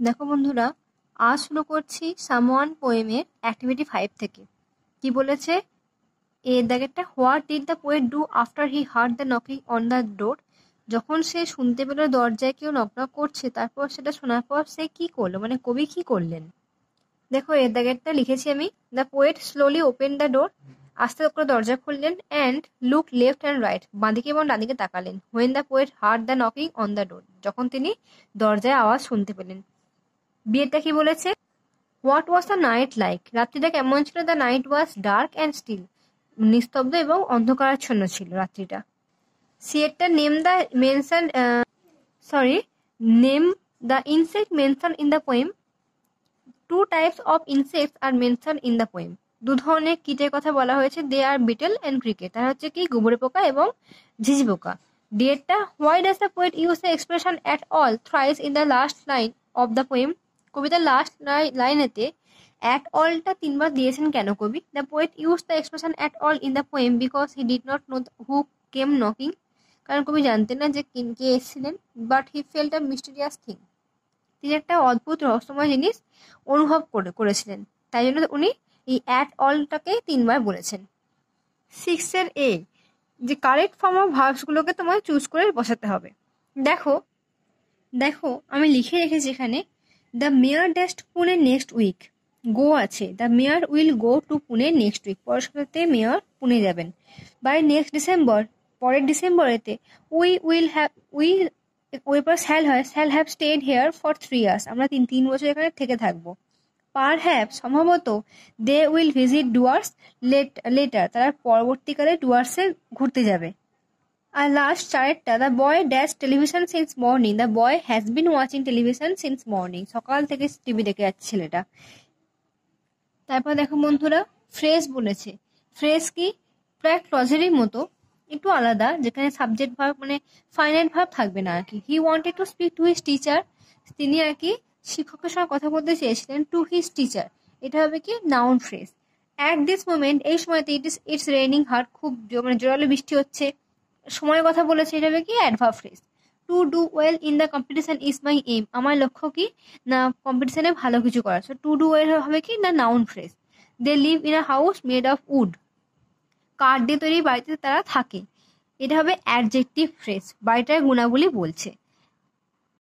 দেখো বন্ধুরা, আজ শুরু করছি সামওয়ান পোয়েমের অ্যাক্টিভিটি 5 থেকে। কি বলেছে? দাগেরটা, what did the poet do after he heard the knocking on the door? যখন সে শুনতে পেল দরজায় কেউ নক নক করছে, তারপর সেটা শোনার পর সে কি করলো, মানে কবি কি করলেন। দেখো দাগেরটা লিখেছি আমি। The poet slowly open the door, আস্তে করে দরজা খুললেন। And look left and right, বাঁদিকে এবং ডানদিকে তাকালেন। When the poet heard the knocking on the door, যখন তিনি দরজায় আওয়াজ শুনতে পেলেন। বিয়েরটা কি বলেছে? What was the night like, রাত্রিটা কেমন ছিল? The night was dark and still, নিস্তব্ধ এবং অন্ধকারাচ্ছন্ন ছিল রাত্রিটা। সিয়েরটা, name the mention name the insect mention in the poem. Two types of insects are mention in the poem. দু ধরনের কীটের কথা বলা হয়েছে। They are beetle and cricket, তারা হচ্ছে কি গুবরে পোকা এবং ঝিঝি পোকা। ডিয়েরটা, why does the poet use the expression at all thrice in the last line of the poem? কবিতার লাস্ট লাইনেতে অ্যাট অলটা 3বার দিয়েছেন কেন কবি? The poet use the expression at all in the poem because he did not know who came knocking, কারণ কবি জানতেন না যে কে এসেছিলেন। But he felt a mysterious thing, তিনি একটা অদ্ভুত রহস্যময় জিনিস অনুভব করেছিলেন, তাই জন্য উনি এই অ্যাট অলটাকে 3বার বলেছেন। 6 যে কারেক্ট ফর্ম অফ ভার্বসগুলোকে তোমায় চুজ করে বসাতে হবে। দেখো দেখো আমি লিখে রেখেছি এখানে, the mayor dash Pune next week. Go আছে, the mayor will go to Pune next week, পরের সপ্তাহে মেয়র পুনে যাবেন। বাই নেক্সট ডিসেম্বর, পরের ডিসেম্বরেতে ওয়েপার shall have stayed here for 3 years, আমরা তিন বছর এখানে থেকে থাকবো। পারহ্যাপস, সম্ভবত, they will visit Dooars later, তারা পরবর্তীকালে ডুয়ার্সে ঘুরতে যাবে। আর লাস্ট চারেরটা, the boy dash television since morning, the boy has been watching television since morning, সকাল থেকে টিভি দেখে যাচ্ছে ছেলেটা। তারপর দেখো বন্ধুরা, ফ্রেজ বলেছে। ফ্রেজ কি? প্রায় ক্লজেরই মতো, একটু আলাদা, যেখানে সাবজেক্ট ভার্ব মানে ফাইনাইট ভার্ব থাকবে না আর কি। He wanted to speak to his teacher, তিনি আর কি শিক্ষকের সঙ্গে কথা বলতে চেয়েছিলেন। টু হিজ টিচার, এটা হবে কি noun phrase. At this moment, এই সময়তে ইটস রেইনিং হার্ড, খুব মানে জোরালো বৃষ্টি হচ্ছে। সময়ের কথা বলেছে, এটা হবে কি adverb phrase. To do well in the competition is my aim, আমার লক্ষ্য কি না কম্পিটিশনে ভালো কিছু করা। সো টু ডু ওয়েল হবে কি না noun phrase. They live in a house made of wood, কাঠ দিয়ে তৈরি বাড়িতে তারা থাকে, এটা হবে অ্যাডজেক্টিভ ফ্রেজ, বাড়িটার গুণাবলী বলছে।